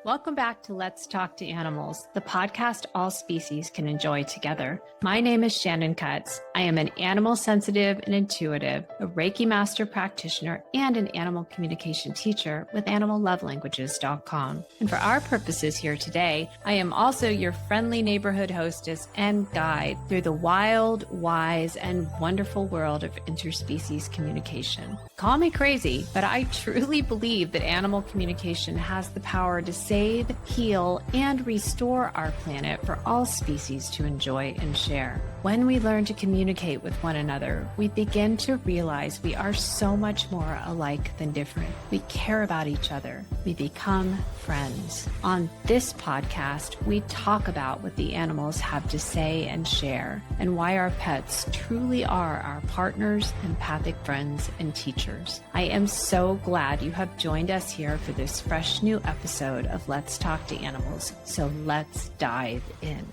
Welcome back to Let's Talk to Animals, the podcast all species can enjoy together. My name is Shannon Cutts. I am an animal sensitive and intuitive, a Reiki Master practitioner, and an animal communication teacher with animallovelanguages.com. And for our purposes here today, I am also your friendly neighborhood hostess and guide through the wild, wise, and wonderful world of interspecies communication. Call me crazy, but I truly believe that animal communication has the power to save, heal, and restore our planet for all species to enjoy and share. When we learn to communicate with one another, we begin to realize we are so much more alike than different. We care about each other. We become friends. On this podcast, we talk about what the animals have to say and share, and why our pets truly are our partners, empathic friends, and teachers. I am so glad you have joined us here for this fresh new episode of Let's Talk to Animals. So let's dive in.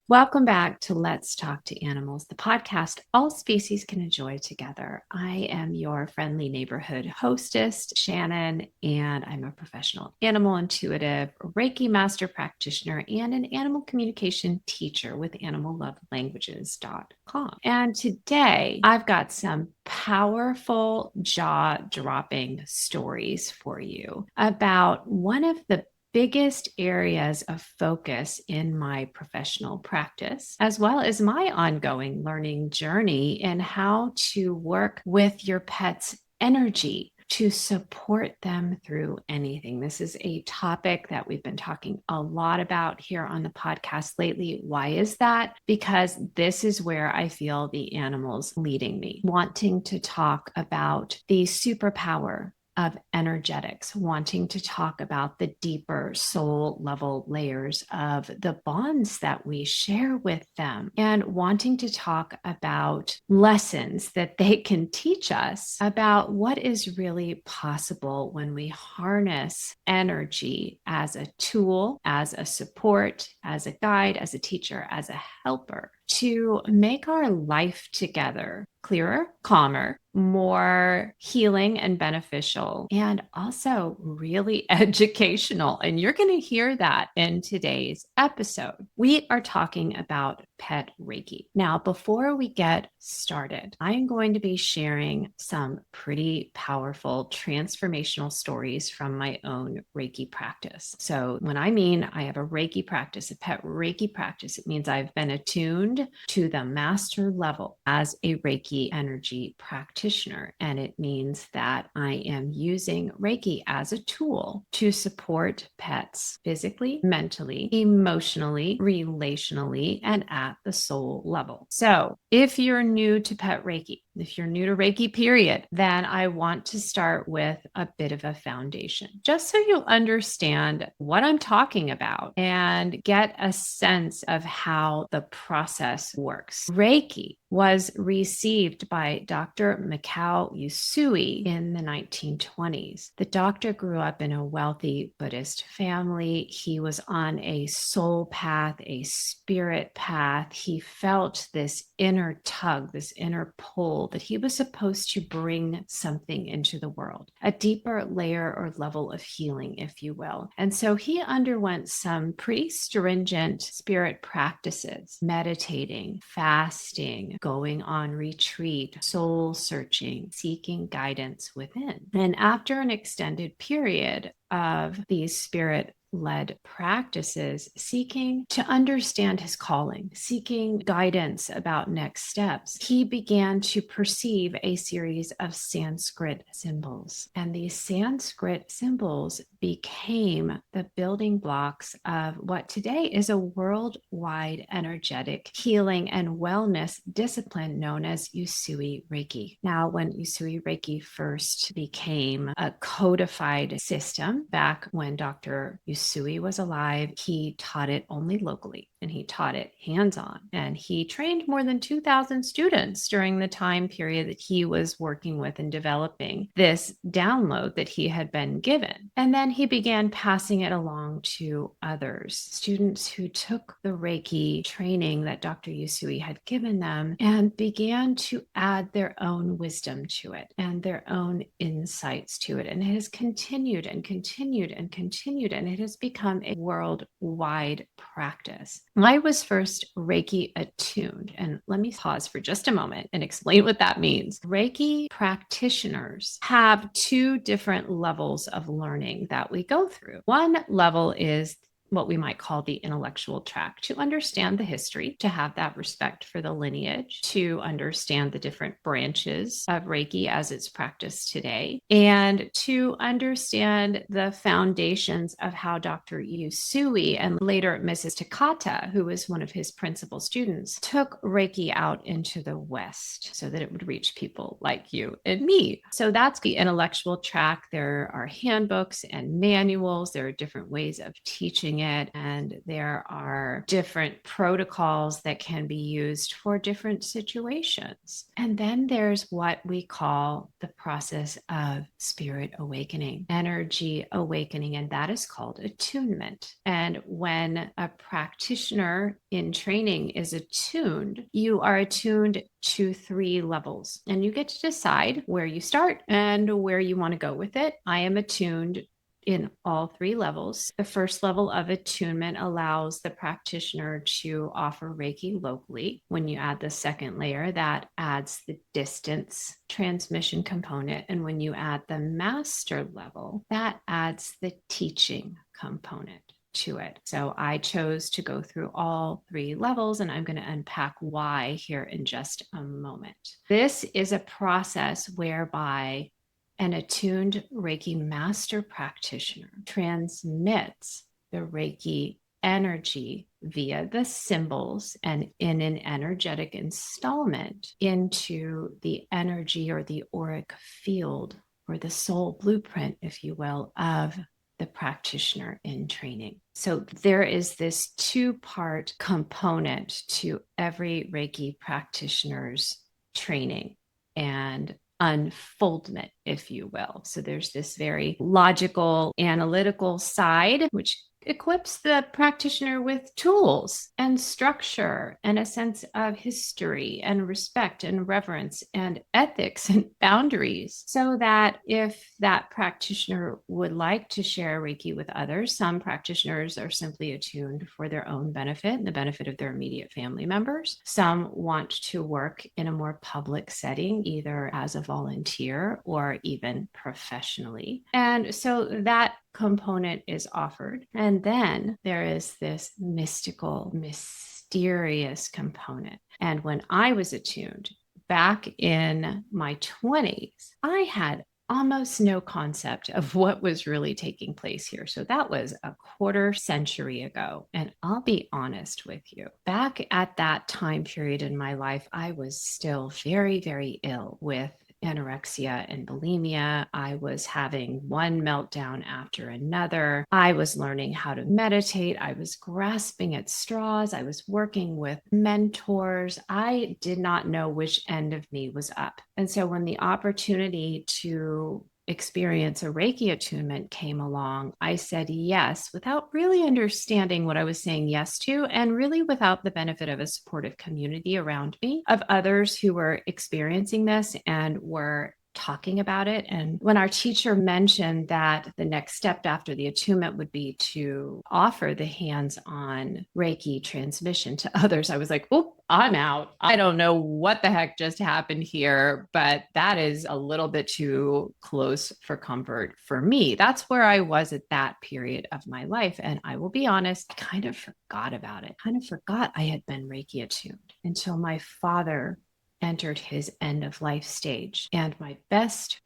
Welcome back to Let's Talk to Animals, the podcast all species can enjoy together. I am your friendly neighborhood hostess, Shannon, and I'm a professional animal intuitive, Reiki Master practitioner, and an animal communication teacher with animallovelanguages.com. And today I've got some powerful, jaw-dropping stories for you about one of the biggest areas of focus in my professional practice, as well as my ongoing learning journey in how to work with your pet's energy to support them through anything. This is a topic that we've been talking a lot about here on the podcast lately. Why is that? Because this is where I feel the animals leading me, wanting to talk about the superpower of energetics, wanting to talk about the deeper soul level layers of the bonds that we share with them, and wanting to talk about lessons that they can teach us about what is really possible when we harness energy as a tool, as a support, as a guide, as a teacher, as a helper to make our life together clearer, calmer, more healing and beneficial, and also really educational. And you're going to hear that in today's episode. We are talking about pet Reiki. Now, before we get started, I'm going to be sharing some pretty powerful transformational stories from my own Reiki practice. So when I mean I have a Reiki practice, a pet Reiki practice, it means I've been attuned to the master level as a Reiki energy practitioner. And it means that I am using Reiki as a tool to support pets physically, mentally, emotionally, relationally, and at the soul level. So if you're new to pet Reiki, if you're new to Reiki, period, then I want to start with a bit of a foundation, just so you'll understand what I'm talking about and get a sense of how the process works. Reiki was received by Dr. Mikao Usui in the 1920s. The doctor grew up in a wealthy Buddhist family. He was on a soul path, a spirit path. He felt this inner tug, this inner pull that he was supposed to bring something into the world, a deeper layer or level of healing, if you will. And so he underwent some pretty stringent spirit practices, meditating, fasting, going on retreat, soul searching, seeking guidance within. And after an extended period of these spirit-led practices, seeking to understand his calling, seeking guidance about next steps, he began to perceive a series of Sanskrit symbols. And these Sanskrit symbols became the building blocks of what today is a worldwide energetic healing and wellness discipline known as Usui Reiki. Now, when Usui Reiki first became a codified system, back when Dr. Usui was alive, he taught it only locally and he taught it hands-on. And he trained more than 2,000 students during the time period that he was working with and developing this download that he had been given. And then he began passing it along to others, students who took the Reiki training that Dr. Usui had given them and began to add their own wisdom to it and their own insights to it. And it has continued and continued and continued, and it has become a worldwide practice. I was first Reiki attuned, and let me pause for just a moment and explain what that means. Reiki practitioners have two different levels of learning that we go through. One level is what we might call the intellectual track, to understand the history, to have that respect for the lineage, to understand the different branches of Reiki as it's practiced today, and to understand the foundations of how Dr. Usui and later Mrs. Takata, who was one of his principal students, took Reiki out into the West so that it would reach people like you and me. So that's the intellectual track. There are handbooks and manuals. There are different ways of teaching it, and there are different protocols that can be used for different situations. And then there's what we call the process of spirit awakening, energy awakening, and that is called attunement. And when a practitioner in training is attuned, you are attuned to 3 levels, and you get to decide where you start and where you want to go with it. I am attuned in all 3 levels. The first level of attunement allows the practitioner to offer Reiki locally. When you add the second layer, that adds the distance transmission component. And when you add the master level, that adds the teaching component to it. So I chose to go through all 3 levels, and I'm going to unpack why here in just a moment. This is a process whereby an attuned Reiki Master practitioner transmits the Reiki energy via the symbols and in an energetic installment into the energy or the auric field or the soul blueprint, if you will, of the practitioner in training. So there is this 2-part component to every Reiki practitioner's training and unfoldment, if you will. So there's this very logical, analytical side, which equips the practitioner with tools and structure and a sense of history and respect and reverence and ethics and boundaries, so that if that practitioner would like to share Reiki with others, some practitioners are simply attuned for their own benefit and the benefit of their immediate family members. Some want to work in a more public setting, either as a volunteer or even professionally. And so that component is offered. And then there is this mystical, mysterious component. And when I was attuned back in my 20s, I had almost no concept of what was really taking place here. So that was a quarter century ago. And I'll be honest with you, back at that time period in my life, I was still very, very ill with anorexia and bulimia. I was having one meltdown after another. I was learning how to meditate. I was grasping at straws. I was working with mentors. I did not know which end of me was up. And so when the opportunity to experience a Reiki attunement came along, I said yes without really understanding what I was saying yes to, and really without the benefit of a supportive community around me of others who were experiencing this and were talking about it. And when our teacher mentioned that the next step after the attunement would be to offer the hands-on Reiki transmission to others, I was like, oh, I'm out. I don't know what the heck just happened here, but that is a little bit too close for comfort for me. That's where I was at that period of my life. And I will be honest, I kind of forgot about it. Kind of forgot I had been Reiki attuned until my father entered his end of life stage. And my best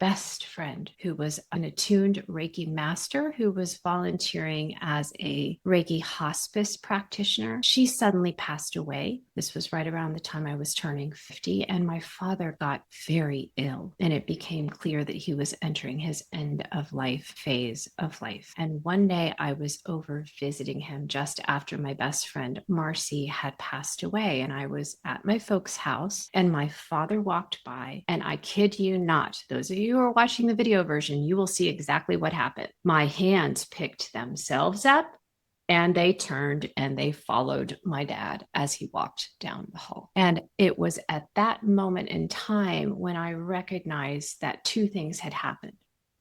friend, who was an attuned Reiki master who was volunteering as a Reiki hospice practitioner, she suddenly passed away. This was right around the time I was turning 50, and my father got very ill, and it became clear that he was entering his end of life phase of life. And one day I was over visiting him just after my best friend Marcy had passed away, and I was at my folks' house, and my father walked by, and I kid you not, those of you who are watching the video version, you will see exactly what happened. My hands picked themselves up, and they turned and they followed my dad as he walked down the hall. And it was at that moment in time when I recognized that two things had happened.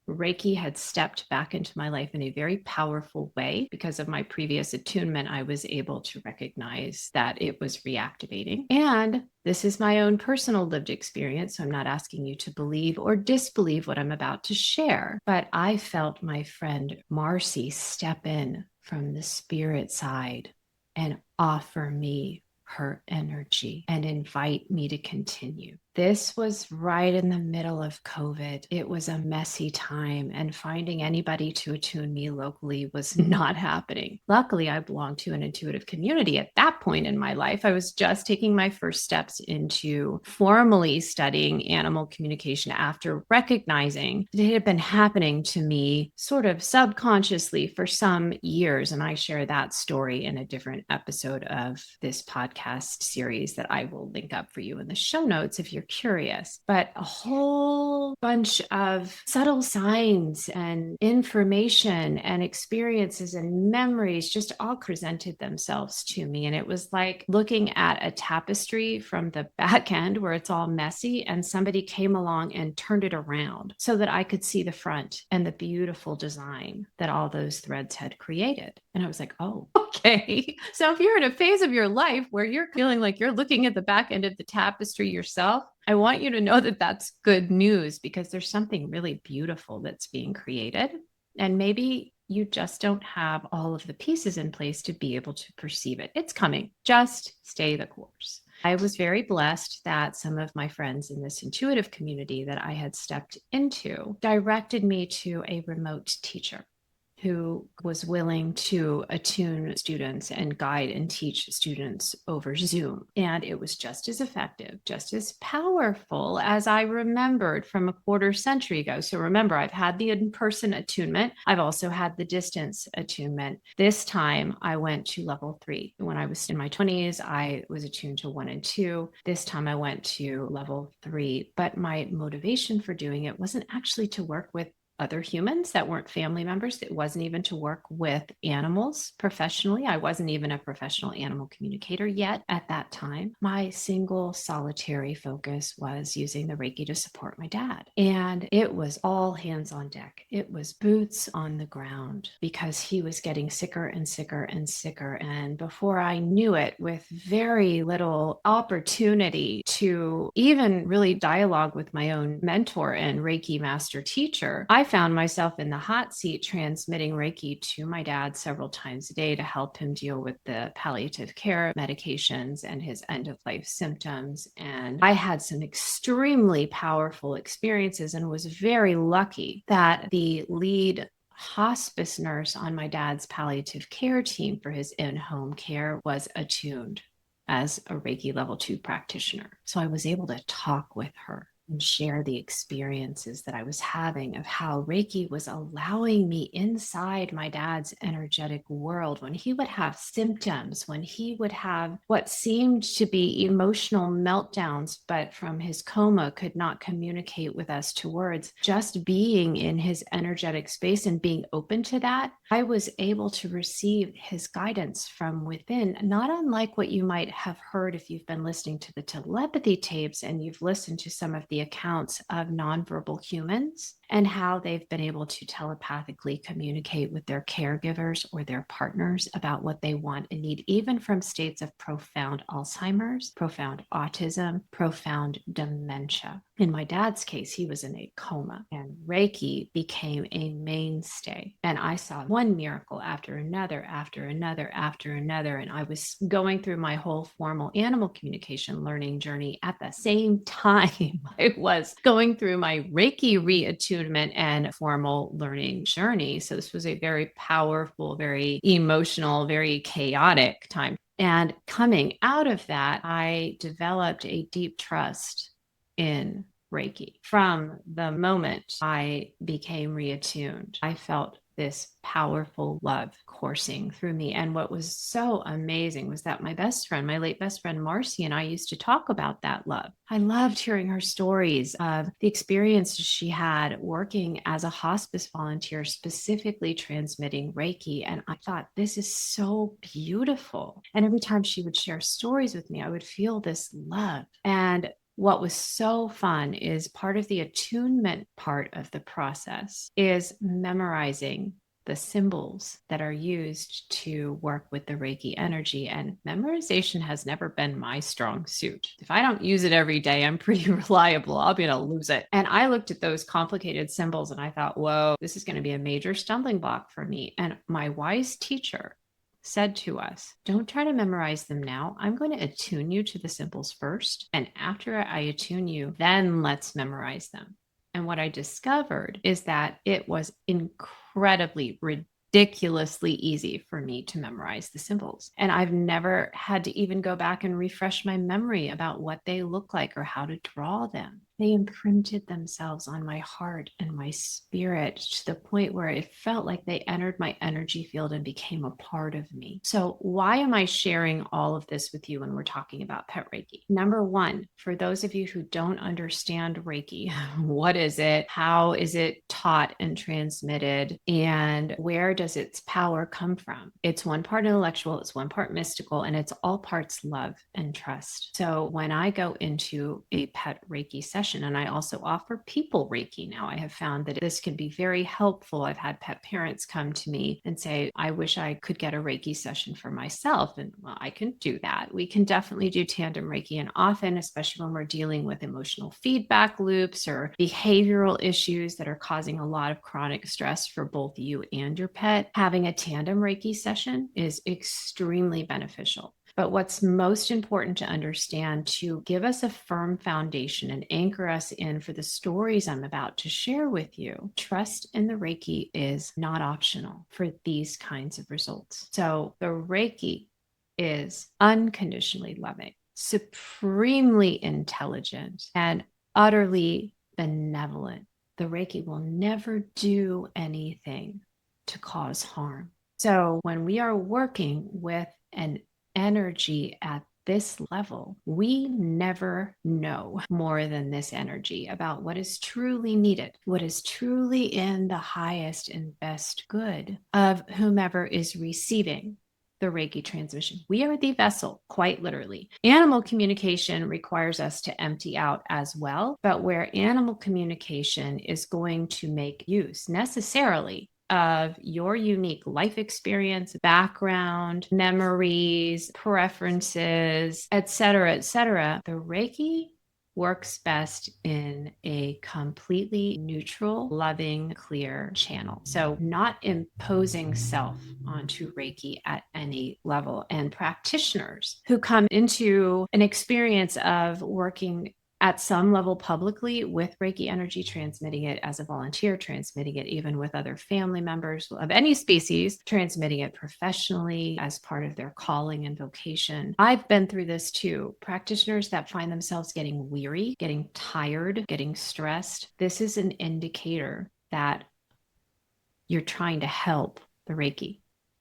Reiki had stepped back into my life in a very powerful way. Because of my previous attunement, I was able to recognize that it was reactivating. And this is my own personal lived experience, so I'm not asking you to believe or disbelieve what I'm about to share. But I felt my friend Marcy step in from the spirit side and offer me her energy and invite me to continue. This was right in the middle of COVID. It was a messy time, and finding anybody to attune me locally was not happening. Luckily, I belonged to an intuitive community at that point in my life. I was just taking my first steps into formally studying animal communication after recognizing that it had been happening to me sort of subconsciously for some years. And I share that story in a different episode of this podcast series that I will link up for you in the show notes if you're curious. But a whole bunch of subtle signs and information and experiences and memories just all presented themselves to me. And it was like looking at a tapestry from the back end where it's all messy, and somebody came along and turned it around so that I could see the front and the beautiful design that all those threads had created. And I was like, oh, okay. So if you're in a phase of your life where you're feeling like you're looking at the back end of the tapestry yourself, I want you to know that that's good news, because there's something really beautiful that's being created. And maybe you just don't have all of the pieces in place to be able to perceive it. It's coming. Just stay the course. I was very blessed that some of my friends in this intuitive community that I had stepped into directed me to a remote teacher who was willing to attune students and guide and teach students over Zoom. And it was just as effective, just as powerful as I remembered from a quarter century ago. So remember, I've had the in-person attunement. I've also had the distance attunement. This time I went to level 3. When I was in my 20s, I was attuned to 1 and 2. This time I went to level 3. But my motivation for doing it wasn't actually to work with other humans that weren't family members. It wasn't even to work with animals professionally. I wasn't even a professional animal communicator yet at that time. My single solitary focus was using the Reiki to support my dad. And it was all hands on deck. It was boots on the ground, because he was getting sicker and sicker and sicker. And before I knew it, with very little opportunity to even really dialogue with my own mentor and Reiki Master teacher, I found myself in the hot seat transmitting Reiki to my dad several times a day to help him deal with the palliative care medications and his end of life symptoms. And I had some extremely powerful experiences and was very lucky that the lead hospice nurse on my dad's palliative care team for his in-home care was attuned as a Reiki level 2 practitioner. So I was able to talk with her and share the experiences that I was having of how Reiki was allowing me inside my dad's energetic world when he would have symptoms, when he would have what seemed to be emotional meltdowns, but from his coma could not communicate with us to words. Just being in his energetic space and being open to that, I was able to receive his guidance from within, not unlike what you might have heard if you've been listening to the telepathy tapes and you've listened to some of the the accounts of nonverbal humans and how they've been able to telepathically communicate with their caregivers or their partners about what they want and need, even from states of profound Alzheimer's, profound autism, profound dementia. In my dad's case, he was in a coma, and Reiki became a mainstay. And I saw one miracle after another, after another, after another. And I was going through my whole formal animal communication learning journey at the same time I was going through my Reiki reattunement and formal learning journey. So this was a very powerful, very emotional, very chaotic time. And coming out of that, I developed a deep trust in Reiki. From the moment I became reattuned, I felt this powerful love coursing through me. And what was so amazing was that my best friend, my late best friend Marcy, and I used to talk about that love. I loved hearing her stories of the experiences she had working as a hospice volunteer, specifically transmitting Reiki. And I thought, this is so beautiful. And every time she would share stories with me, I would feel this love. And what was so fun is part of the attunement part of the process is memorizing the symbols that are used to work with the Reiki energy. And memorization has never been my strong suit. If I don't use it every day, I'm pretty reliable. I'll be able to lose it. And I looked at those complicated symbols and I thought, whoa, this is going to be a major stumbling block for me. And my wise teacher said to us, don't try to memorize them now. I'm going to attune you to the symbols first. And after I attune you, then let's memorize them. And what I discovered is that it was incredibly ridiculously easy for me to memorize the symbols. And I've never had to even go back and refresh my memory about what they look like or how to draw them. They imprinted themselves on my heart and my spirit to the point where it felt like they entered my energy field and became a part of me. So why am I sharing all of this with you when we're talking about pet Reiki? Number one, for those of you who don't understand Reiki, what is it? How is it taught and transmitted? And where does its power come from? It's one part intellectual, it's one part mystical, and it's all parts love and trust. So when I go into a pet Reiki session, and I also offer people Reiki now, I have found that this can be very helpful. I've had pet parents come to me and say, I wish I could get a Reiki session for myself. And well, I can do that. We can definitely do tandem Reiki. And often, especially when we're dealing with emotional feedback loops or behavioral issues that are causing a lot of chronic stress for both you and your pet, having a tandem Reiki session is extremely beneficial. But what's most important to understand to give us a firm foundation and anchor us in for the stories I'm about to share with you, trust in the Reiki is not optional for these kinds of results. So the Reiki is unconditionally loving, supremely intelligent, and utterly benevolent. The Reiki will never do anything to cause harm. So when we are working with an energy at this level, we never know more than this energy about what is truly needed, what is truly in the highest and best good of whomever is receiving the Reiki transmission. We are the vessel, quite literally. Animal communication requires us to empty out as well, but where animal communication is going to make use necessarily of your unique life experience, background, memories, preferences, et cetera, the Reiki works best in a completely neutral, loving, clear channel. So not imposing self onto Reiki at any level. And practitioners who come into an experience of working at some level publicly with Reiki energy, transmitting it as a volunteer, transmitting it even with other family members of any species, transmitting it professionally as part of their calling and vocation. I've been through this too. Practitioners that find themselves getting weary, getting tired, getting stressed. This is an indicator that you're trying to help the Reiki.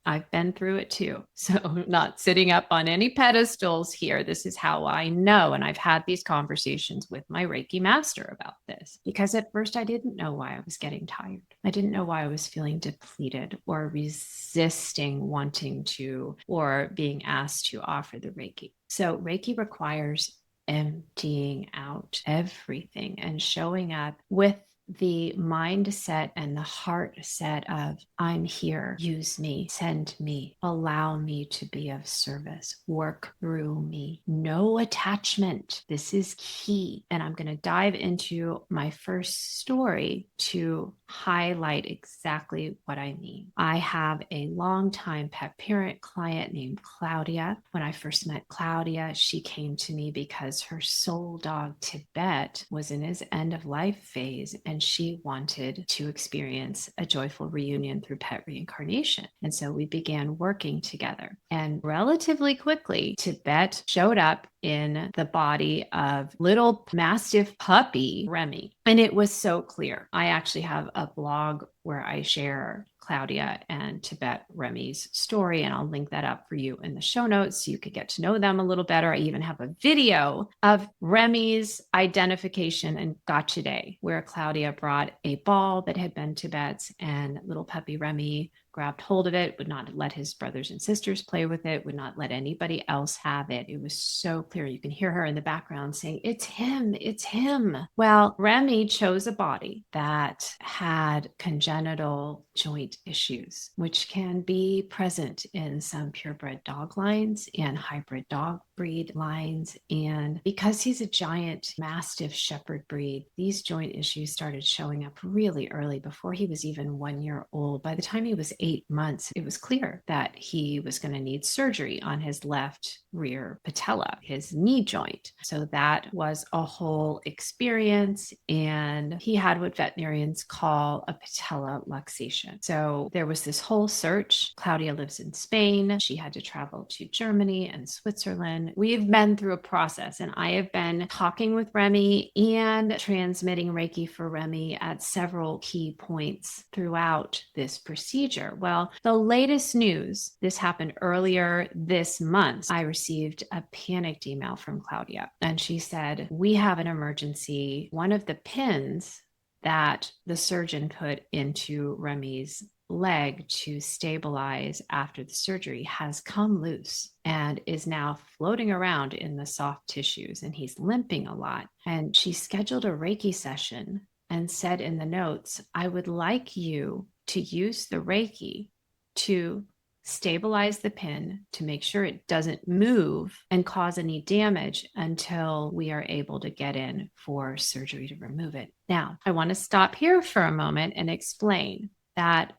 I've been through it too. So not sitting up on any pedestals here. This is how I know. And I've had these conversations with my Reiki master about this because at first I didn't know why I was getting tired. I didn't know why I was feeling depleted or resisting wanting to or being asked to offer the Reiki. So Reiki requires emptying out everything and showing up with the mindset and the heart set of, I'm here, use me, send me, allow me to be of service, work through me, no attachment. This is key. And I'm going to dive into my first story to highlight exactly what I mean. I have a longtime pet parent client named Claudia. When I first met Claudia, she came to me because her soul dog Tibet was in his end of life phase, and she wanted to experience a joyful reunion through pet reincarnation. And so we began working together. And relatively quickly, Tibet showed up in the body of little mastiff puppy Remy. And it was so clear. I actually have a blog where I share Claudia and Tibet Remy's story, and I'll link that up for you in the show notes so you could get to know them a little better. I even have a video of Remy's identification and Gotcha Day, where Claudia brought a ball that had been Tibet's, and little puppy Remy grabbed hold of it, would not let his brothers and sisters play with it, would not let anybody else have it. It was so clear. You can hear her in the background saying, it's him, it's him. Well, Remy chose a body that had congenital joint issues, which can be present in some purebred dog lines and hybrid dog breed lines. And because he's a giant Mastiff Shepherd breed, these joint issues started showing up really early, before he was even 1 year old. By the time he was 8 months, it was clear that he was going to need surgery on his left rear patella, his knee joint. So that was a whole experience. And he had what veterinarians call a patella luxation. So there was this whole search. Claudia lives in Spain. She had to travel to Germany and Switzerland. We've been through a process, and I have been talking with Remy and transmitting Reiki for Remy at several key points throughout this procedure. Well, the latest news, this happened earlier this month. I received a panicked email from Claudia, and she said, we have an emergency. One of the pins that the surgeon put into Remy's leg to stabilize after the surgery has come loose and is now floating around in the soft tissues, and he's limping a lot. And she scheduled a Reiki session and said in the notes, I would like you to use the Reiki to stabilize the pin, to make sure it doesn't move and cause any damage until we are able to get in for surgery to remove it. Now, I want to stop here for a moment and explain that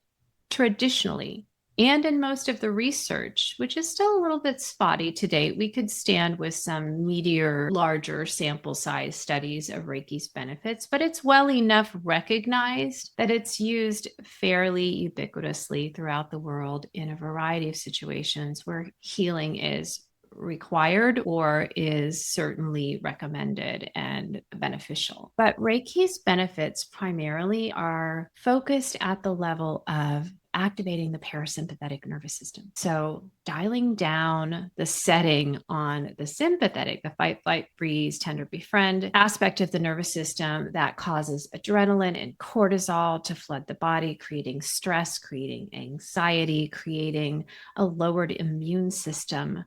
traditionally, and in most of the research, which is still a little bit spotty to date, we could stand with some meatier, larger sample size studies of Reiki's benefits, but it's well enough recognized that it's used fairly ubiquitously throughout the world in a variety of situations where healing is required or is certainly recommended and beneficial. But Reiki's benefits primarily are focused at the level of activating the parasympathetic nervous system. So dialing down the setting on the sympathetic, the fight, flight, freeze, tender, befriend aspect of the nervous system that causes adrenaline and cortisol to flood the body, creating stress, creating anxiety, creating a lowered immune system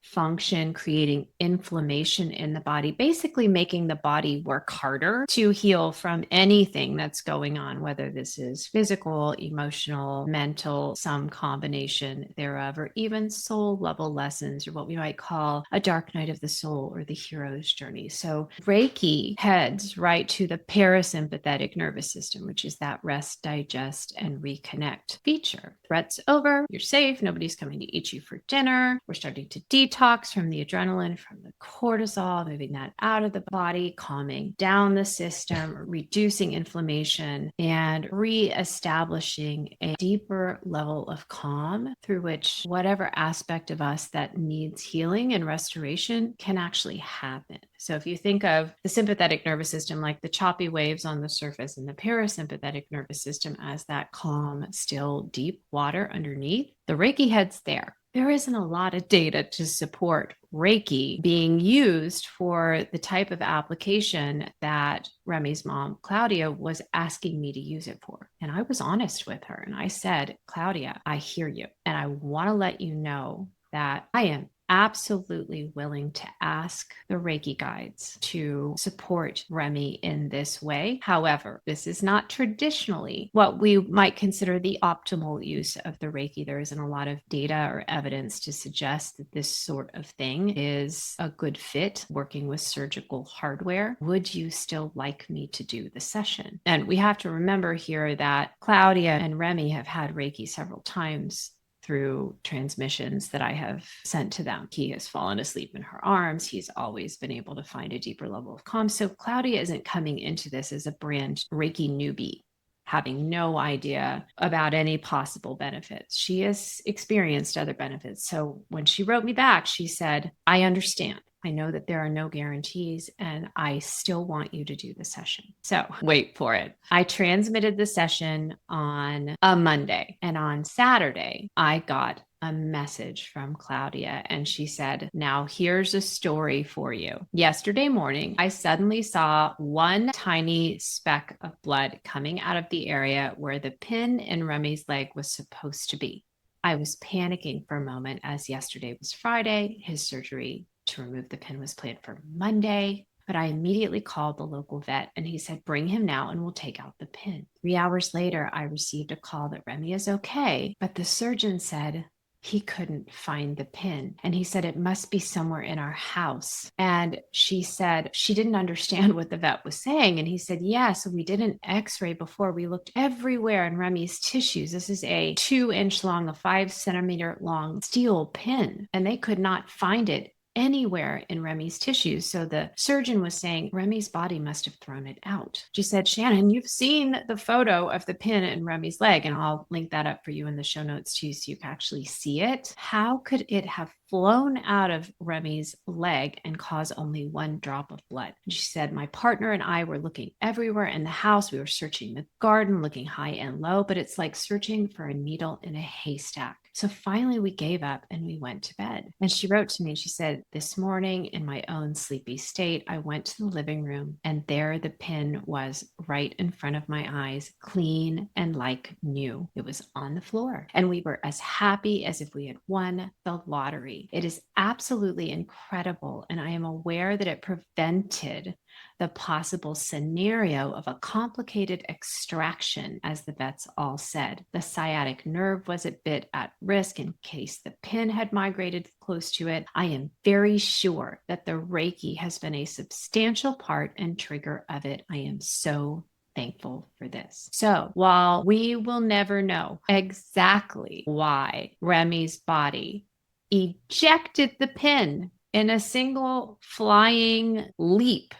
function, creating inflammation in the body, basically making the body work harder to heal from anything that's going on, whether this is physical, emotional, mental, some combination thereof, or even soul level lessons, or what we might call a dark night of the soul or the hero's journey. So Reiki heads right to the parasympathetic nervous system, which is that rest, digest, and reconnect feature. Threat's over. You're safe. Nobody's coming to eat you for dinner. We're starting to detox from the adrenaline, from the cortisol, moving that out of the body, calming down the system, reducing inflammation, and reestablishing a deeper level of calm through which whatever aspect of us that needs healing and restoration can actually happen. So if you think of the sympathetic nervous system like the choppy waves on the surface, and the parasympathetic nervous system as that calm, still, deep water underneath, the Reiki head's there. There isn't a lot of data to support Reiki being used for the type of application that Remy's mom, Claudia, was asking me to use it for. And I was honest with her, and I said, Claudia, I hear you. And I want to let you know that I am absolutely willing to ask the Reiki guides to support Remy in this way. However, this is not traditionally what we might consider the optimal use of the Reiki. There isn't a lot of data or evidence to suggest that this sort of thing is a good fit working with surgical hardware. Would you still like me to do the session? And we have to remember here that Claudia and Remy have had Reiki several times through transmissions that I have sent to them. He has fallen asleep in her arms. He's always been able to find a deeper level of calm. So Claudia isn't coming into this as a brand Reiki newbie, having no idea about any possible benefits. She has experienced other benefits. So when she wrote me back, she said, I understand. I know that there are no guarantees, and I still want you to do the session. So wait for it. I transmitted the session on a Monday, and on Saturday, I got a message from Claudia, and she said, now here's a story for you. Yesterday morning, I suddenly saw one tiny speck of blood coming out of the area where the pin in Remy's leg was supposed to be. I was panicking for a moment, as yesterday was Friday. His surgery to remove the pin was planned for Monday, but I immediately called the local vet, and he said, bring him now and we'll take out the pin. 3 hours later, I received a call that Remy is okay, but the surgeon said he couldn't find the pin. And he said, it must be somewhere in our house. And she said she didn't understand what the vet was saying. And he said, yeah, so we did an x-ray before. We looked everywhere in Remy's tissues. This is a 2-inch long, a 5-centimeter long steel pin, and they could not find it anywhere in Remy's tissues. So the surgeon was saying Remy's body must have thrown it out. She said, Shannon, you've seen the photo of the pin in Remy's leg, and I'll link that up for you in the show notes too, so you can actually see it. How could it have flown out of Remy's leg and cause only one drop of blood? And she said, my partner and I were looking everywhere in the house. We were searching the garden, looking high and low, but it's like searching for a needle in a haystack. So finally we gave up and we went to bed. And she wrote to me, she said, this morning in my own sleepy state, I went to the living room, and there the pin was right in front of my eyes, clean and like new. It was on the floor, and we were as happy as if we had won the lottery. It is absolutely incredible. And I am aware that it prevented the possible scenario of a complicated extraction, as the vets all said. The sciatic nerve was a bit at risk in case the pin had migrated close to it. I am very sure that the Reiki has been a substantial part and trigger of it. I am so thankful for this. So while we will never know exactly why Remy's body ejected the pin in a single flying leap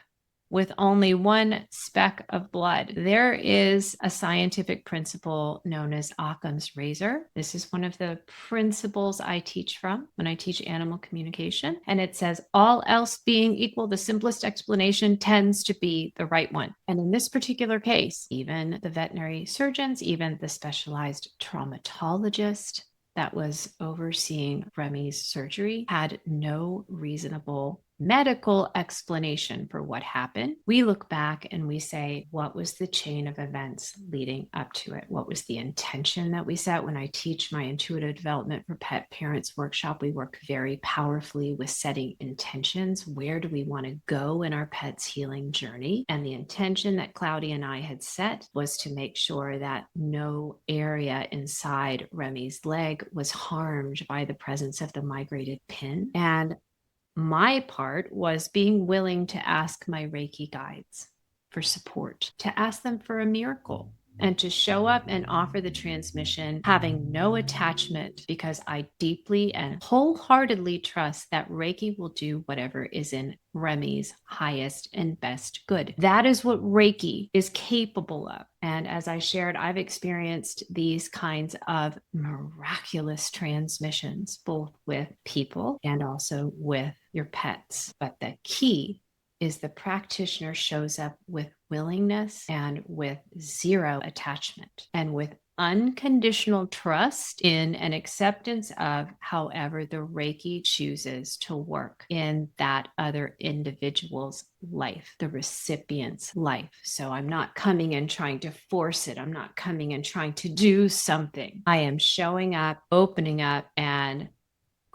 with only one speck of blood, there is a scientific principle known as Occam's razor. This is one of the principles I teach from when I teach animal communication. And it says, all else being equal, the simplest explanation tends to be the right one. And in this particular case, even the veterinary surgeons, even the specialized traumatologist that was overseeing Remy's surgery had no reasonable medical explanation for what happened. We look back and we say, what was the chain of events leading up to it? What was the intention that we set? When I teach my intuitive development for pet parents workshop, we work very powerfully with setting intentions. Where do we want to go in our pet's healing journey? And the intention that Claudia and I had set was to make sure that no area inside Remy's leg was harmed by the presence of the migrated pin. And my part was being willing to ask my Reiki guides for support, to ask them for a miracle, and to show up and offer the transmission, having no attachment, because I deeply and wholeheartedly trust that Reiki will do whatever is in Remy's highest and best good. That is what Reiki is capable of. And as I shared, I've experienced these kinds of miraculous transmissions, both with people and also with your pets. But the key is the practitioner shows up with willingness and with zero attachment and with unconditional trust in and acceptance of however the Reiki chooses to work in that other individual's life, the recipient's life. So I'm not coming and trying to force it. I'm not coming and trying to do something. I am showing up, opening up, and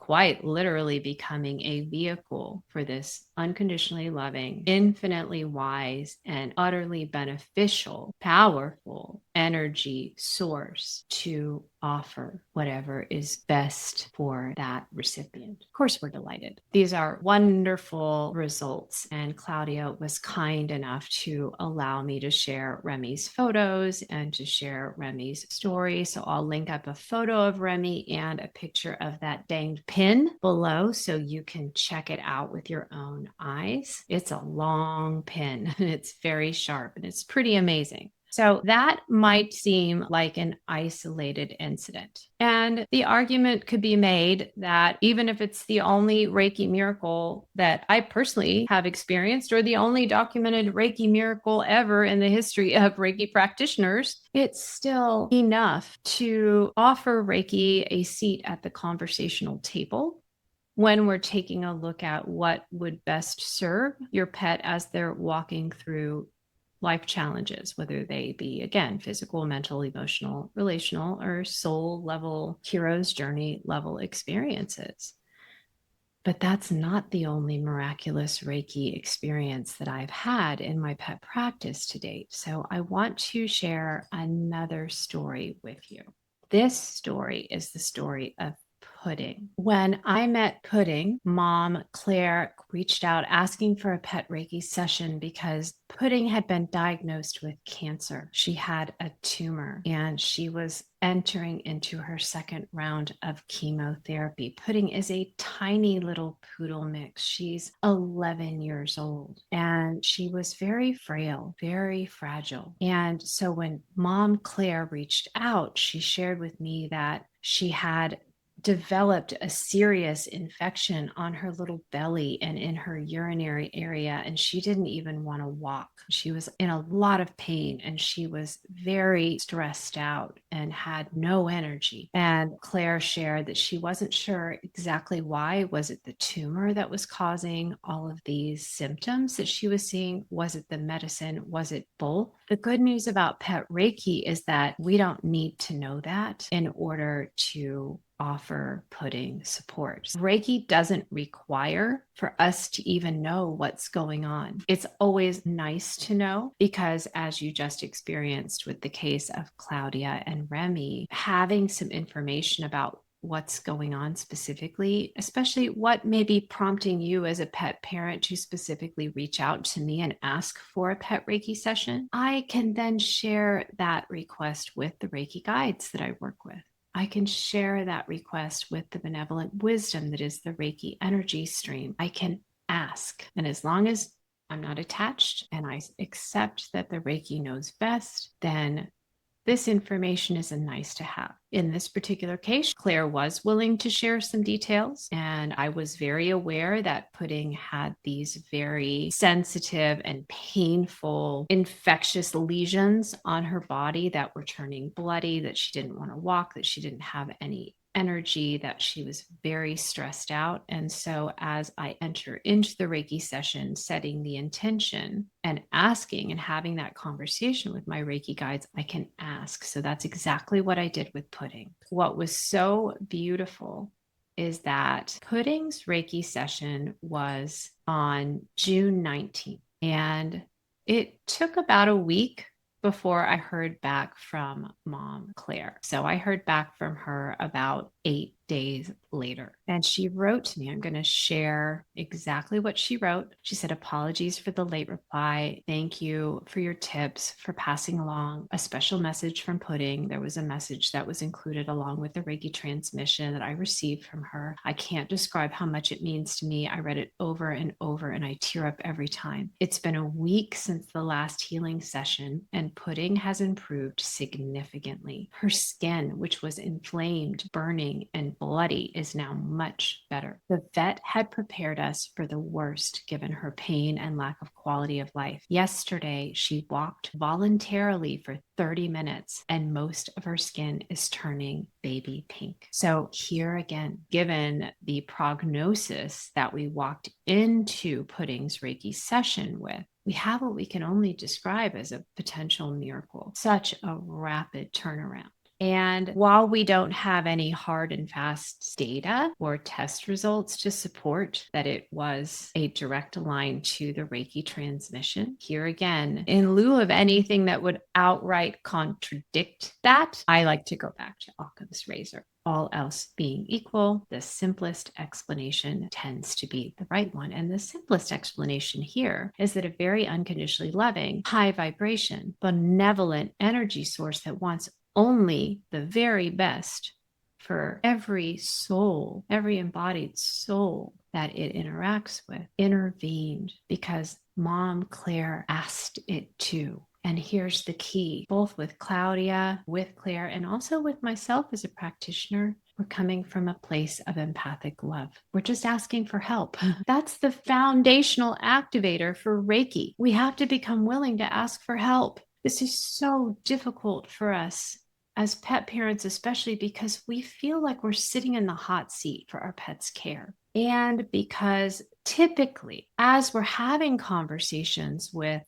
quite literally becoming a vehicle for this unconditionally loving, infinitely wise, and utterly beneficial, powerful energy source to offer whatever is best for that recipient. Of course, we're delighted. These are wonderful results, and Claudia was kind enough to allow me to share Remy's photos and to share Remy's story. So I'll link up a photo of Remy and a picture of that danged pin below so you can check it out with your own eyes. It's a long pin and it's very sharp and it's pretty amazing. So that might seem like an isolated incident. And the argument could be made that even if it's the only Reiki miracle that I personally have experienced, or the only documented Reiki miracle ever in the history of Reiki practitioners, it's still enough to offer Reiki a seat at the conversational table when we're taking a look at what would best serve your pet as they're walking through life challenges, whether they be, again, physical, mental, emotional, relational, or soul level, hero's journey level experiences. But that's not the only miraculous Reiki experience that I've had in my pet practice to date. So I want to share another story with you. This story is the story of Pudding. When I met Pudding, Mom Claire reached out asking for a pet Reiki session because Pudding had been diagnosed with cancer. She had a tumor and she was entering into her second round of chemotherapy. Pudding is a tiny little poodle mix. She's 11 years old and she was very frail, very fragile. And so when Mom Claire reached out, she shared with me that she had developed a serious infection on her little belly and in her urinary area, and she didn't even want to walk. She was in a lot of pain and she was very stressed out and had no energy. And Claire shared that she wasn't sure exactly why. Was it the tumor that was causing all of these symptoms that she was seeing? Was it the medicine? Was it both? The good news about Pet Reiki is that we don't need to know that in order to offer Pudding support. Reiki doesn't require for us to even know what's going on. It's always nice to know because, as you just experienced with the case of Claudia and Remy, having some information about what's going on specifically, especially what may be prompting you as a pet parent to specifically reach out to me and ask for a pet Reiki session, I can then share that request with the Reiki guides that I work with. I can share that request with the benevolent wisdom that is the Reiki energy stream. I can ask. And as long as I'm not attached and I accept that the Reiki knows best, then this information is a nice to have. In this particular case, Claire was willing to share some details, and I was very aware that Pudding had these very sensitive and painful infectious lesions on her body that were turning bloody, that she didn't want to walk, that she didn't have any energy, that she was very stressed out. And so as I enter into the Reiki session, setting the intention and asking and having that conversation with my Reiki guides, I can ask. So that's exactly what I did with Pudding. What was so beautiful is that Pudding's Reiki session was on June 19th. And it took about a week before I heard back from Mom Claire. So I heard back from her about 8 days later. And she wrote to me, I'm going to share exactly what she wrote. She said, apologies for the late reply. Thank you for your tips, for passing along a special message from Pudding. There was a message that was included along with the Reiki transmission that I received from her. I can't describe how much it means to me. I read it over and over and I tear up every time. It's been a week since the last healing session and Pudding has improved significantly. Her skin, which was inflamed, burning, and bloody, is now much better. The vet had prepared us for the worst given her pain and lack of quality of life. Yesterday, she walked voluntarily for 30 minutes and most of her skin is turning baby pink. So here again, given the prognosis that we walked into Pudding's Reiki session with, we have what we can only describe as a potential miracle. Such a rapid turnaround. And while we don't have any hard and fast data or test results to support that it was a direct line to the Reiki transmission, here again, in lieu of anything that would outright contradict that, I like to go back to Occam's razor. All else being equal, the simplest explanation tends to be the right one. And the simplest explanation here is that a very unconditionally loving, high vibration, benevolent energy source that wants only the very best for every soul, every embodied soul that it interacts with, intervened because Mom Claire asked it to. And here's the key, both with Claudia, with Claire, and also with myself as a practitioner, we're coming from a place of empathic love. We're just asking for help. That's the foundational activator for Reiki. We have to become willing to ask for help. This is so difficult for us as pet parents, especially because we feel like we're sitting in the hot seat for our pet's care. And because typically, as we're having conversations with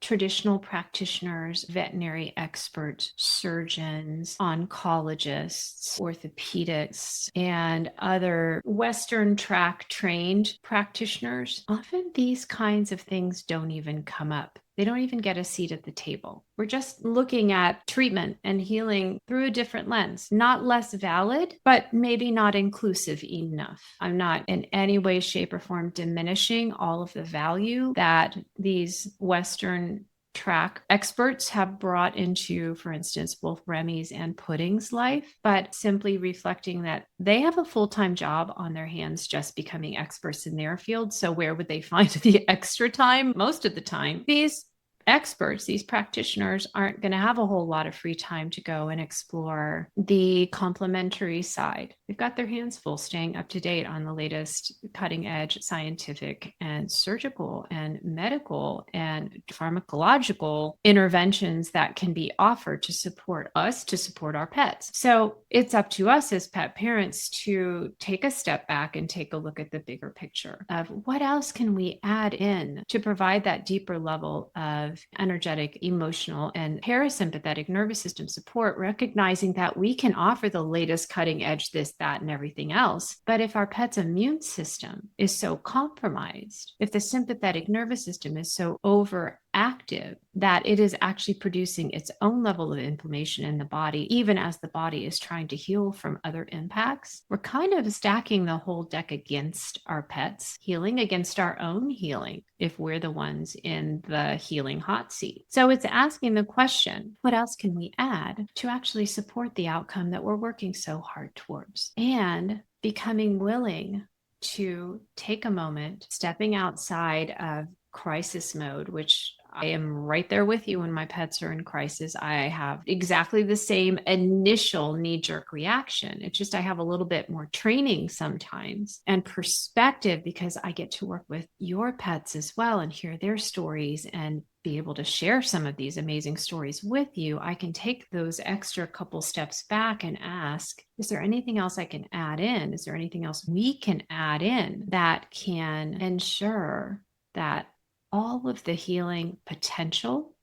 traditional practitioners, veterinary experts, surgeons, oncologists, orthopedics, and other Western track trained practitioners, often these kinds of things don't even come up. They don't even get a seat at the table. We're just looking at treatment and healing through a different lens, not less valid, but maybe not inclusive enough. I'm not in any way, shape, or form diminishing all of the value that these Western track experts have brought into, for instance, both Remy's and Pudding's life, but simply reflecting that they have a full-time job on their hands just becoming experts in their field. So where would they find the extra time? Most of the time, these experts, these practitioners aren't going to have a whole lot of free time to go and explore the complementary side. They've got their hands full staying up to date on the latest cutting edge scientific and surgical and medical and pharmacological interventions that can be offered to support us, to support our pets. So it's up to us as pet parents to take a step back and take a look at the bigger picture of what else can we add in to provide that deeper level of energetic, emotional, and parasympathetic nervous system support, recognizing that we can offer the latest cutting edge, this, that, and everything else. But if our pet's immune system is so compromised, if the sympathetic nervous system is so overactive that it is actually producing its own level of inflammation in the body, even as the body is trying to heal from other impacts, we're kind of stacking the whole deck against our pets' healing, against our own healing, if we're the ones in the healing hot seat. So it's asking the question, what else can we add to actually support the outcome that we're working so hard towards? And becoming willing to take a moment, stepping outside of crisis mode, which I am right there with you when my pets are in crisis. I have exactly the same initial knee-jerk reaction. It's just I have a little bit more training sometimes and perspective because I get to work with your pets as well and hear their stories and be able to share some of these amazing stories with you. I can take those extra couple steps back and ask, is there anything else I can add in? Is there anything else we can add in that can ensure that all of the healing potential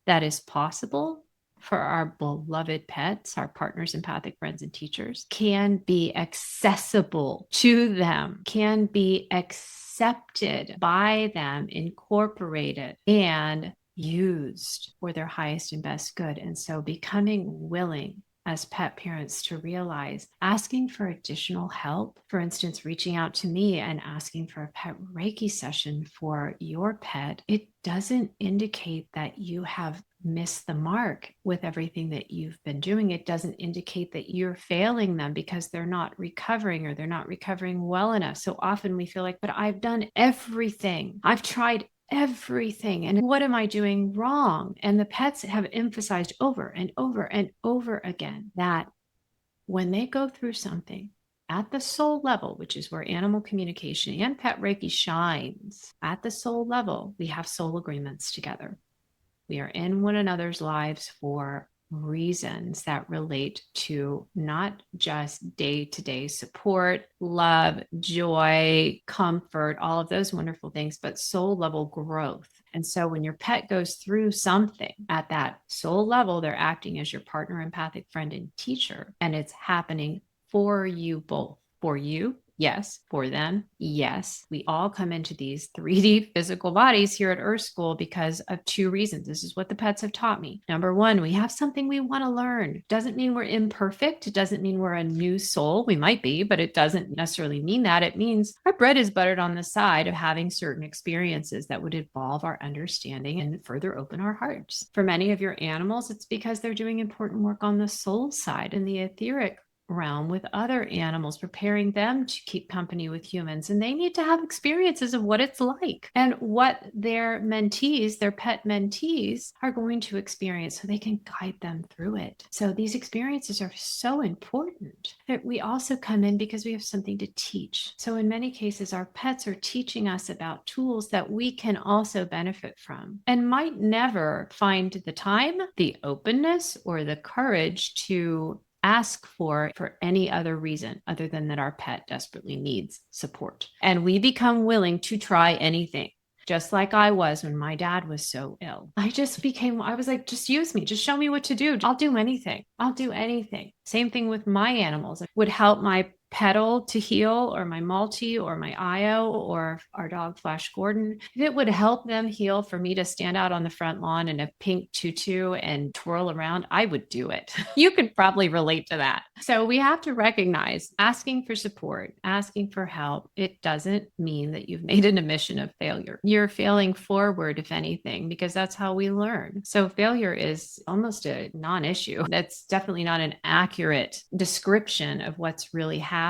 that is possible for our beloved pets, our partners, empathic friends, and teachers can be accessible to them, can be accepted by them, incorporated, and used for their highest and best good. And so becoming willing as pet parents to realize asking for additional help, for instance, reaching out to me and asking for a pet Reiki session for your pet, it doesn't indicate that you have missed the mark with everything that you've been doing. It doesn't indicate that you're failing them because they're not recovering or they're not recovering well enough. So often we feel like, but I've done everything. I've tried everything. And what am I doing wrong? And the pets have emphasized over and over and over again that when they go through something at the soul level, which is where animal communication and pet Reiki shines, at the soul level, we have soul agreements together. We are in one another's lives for reasons that relate to not just day-to-day support, love, joy, comfort, all of those wonderful things, but soul level growth. And so when your pet goes through something at that soul level, they're acting as your partner, empathic friend, and teacher. And it's happening for you both. For you, yes. For them, yes. We all come into these 3D physical bodies here at Earth School because of two reasons. This is what the pets have taught me. Number one, we have something we want to learn. Doesn't mean we're imperfect. It doesn't mean we're a new soul. We might be, but it doesn't necessarily mean that. It means our bread is buttered on the side of having certain experiences that would evolve our understanding and further open our hearts. For many of your animals, it's because they're doing important work on the soul side and the etheric realm with other animals, preparing them to keep company with humans. And they need to have experiences of what it's like and what their mentees, their pet mentees, are going to experience so they can guide them through it. So these experiences are so important that we also come in because we have something to teach. So in many cases, our pets are teaching us about tools that we can also benefit from and might never find the time, the openness, or the courage to ask for any other reason other than that our pet desperately needs support. And we become willing to try anything. Just like I was when my dad was so ill. I was like, just use me. Just show me what to do. I'll do anything. I'll do anything. Same thing with my animals. It would help my Petal to heal, or my Maltese, or my Io, or our dog Flash Gordon. If it would help them heal for me to stand out on the front lawn in a pink tutu and twirl around, I would do it. You could probably relate to that. So we have to recognize asking for support, asking for help, it doesn't mean that you've made an admission of failure. You're failing forward, if anything, because that's how we learn. So failure is almost a non-issue. That's definitely not an accurate description of what's really happening.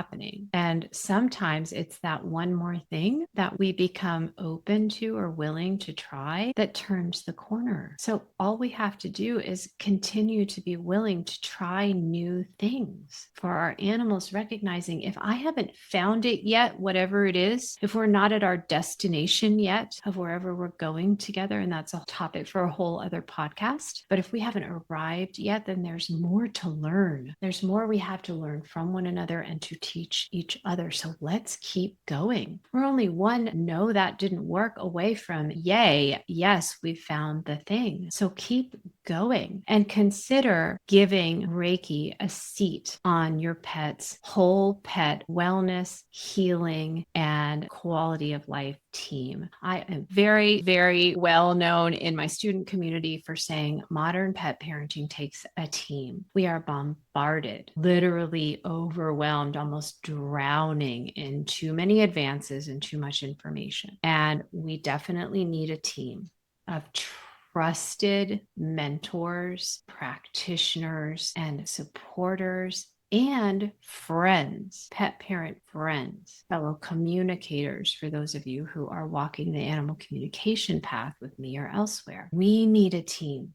And sometimes it's that one more thing that we become open to or willing to try that turns the corner. So all we have to do is continue to be willing to try new things. For our animals, recognizing if I haven't found it yet, whatever it is, if we're not at our destination yet of wherever we're going together, and that's a topic for a whole other podcast, but if we haven't arrived yet, then there's more to learn. There's more we have to learn from one another and to teach each other. So let's keep going. We're only one no, that didn't work away from yay, yes, we found the thing. So keep going and consider giving Reiki a seat on your pet's whole pet wellness, healing, and quality of life team. I am very, very well known in my student community for saying modern pet parenting takes a team. We are bombarded, literally overwhelmed, almost drowning in too many advances and too much information. And we definitely need a team of trusted mentors, practitioners, and supporters and friends, pet parent friends, fellow communicators, for those of you who are walking the animal communication path with me or elsewhere. We need a team.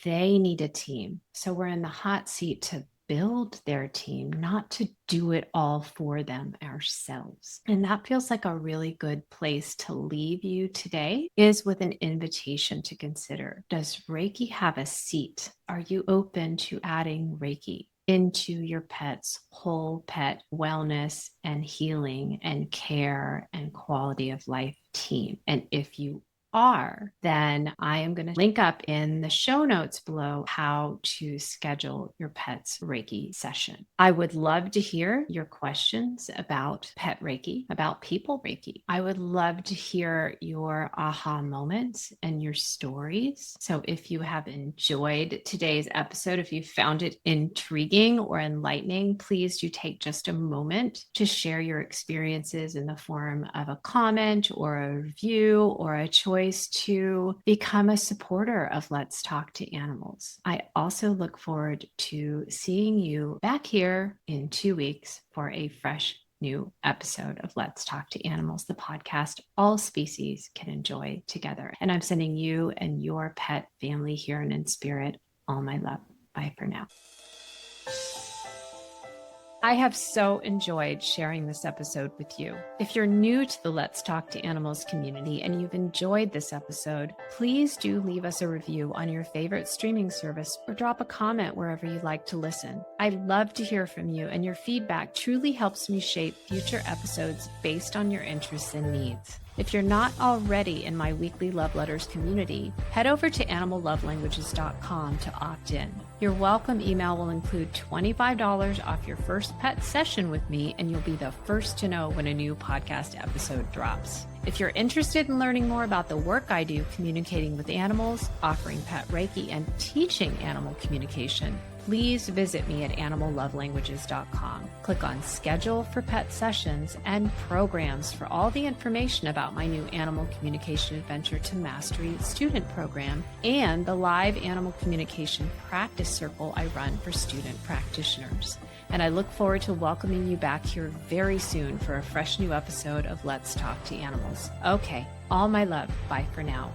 They need a team. So we're in the hot seat to build their team, not to do it all for them ourselves. And that feels like a really good place to leave you today, is with an invitation to consider, does Reiki have a seat? Are you open to adding Reiki into your pet's whole pet wellness and healing and care and quality of life team? And if you are, then I am going to link up in the show notes below how to schedule your pet's Reiki session. I would love to hear your questions about pet Reiki, about people Reiki. I would love to hear your aha moments and your stories. So if you have enjoyed today's episode, if you found it intriguing or enlightening, please do take just a moment to share your experiences in the form of a comment or a review or a choice to become a supporter of Let's Talk to Animals. I also look forward to seeing you back here in 2 weeks for a fresh new episode of Let's Talk to Animals, the podcast all species can enjoy together. And I'm sending you and your pet family here and in spirit all my love. Bye for now. I have so enjoyed sharing this episode with you. If you're new to the Let's Talk to Animals community and you've enjoyed this episode, please do leave us a review on your favorite streaming service or drop a comment wherever you like to listen. I love to hear from you, and your feedback truly helps me shape future episodes based on your interests and needs. If you're not already in my weekly love letters community, head over to animallovelanguages.com to opt in. Your welcome email will include $25 off your first pet session with me, and you'll be the first to know when a new podcast episode drops. If you're interested in learning more about the work I do communicating with animals, offering pet Reiki, and teaching animal communication, please visit me at animallovelanguages.com. Click on Schedule for Pet Sessions and Programs for all the information about my new Animal Communication Adventure to Mastery student program and the live animal communication practice circle I run for student practitioners. And I look forward to welcoming you back here very soon for a fresh new episode of Let's Talk to Animals. Okay, all my love. Bye for now.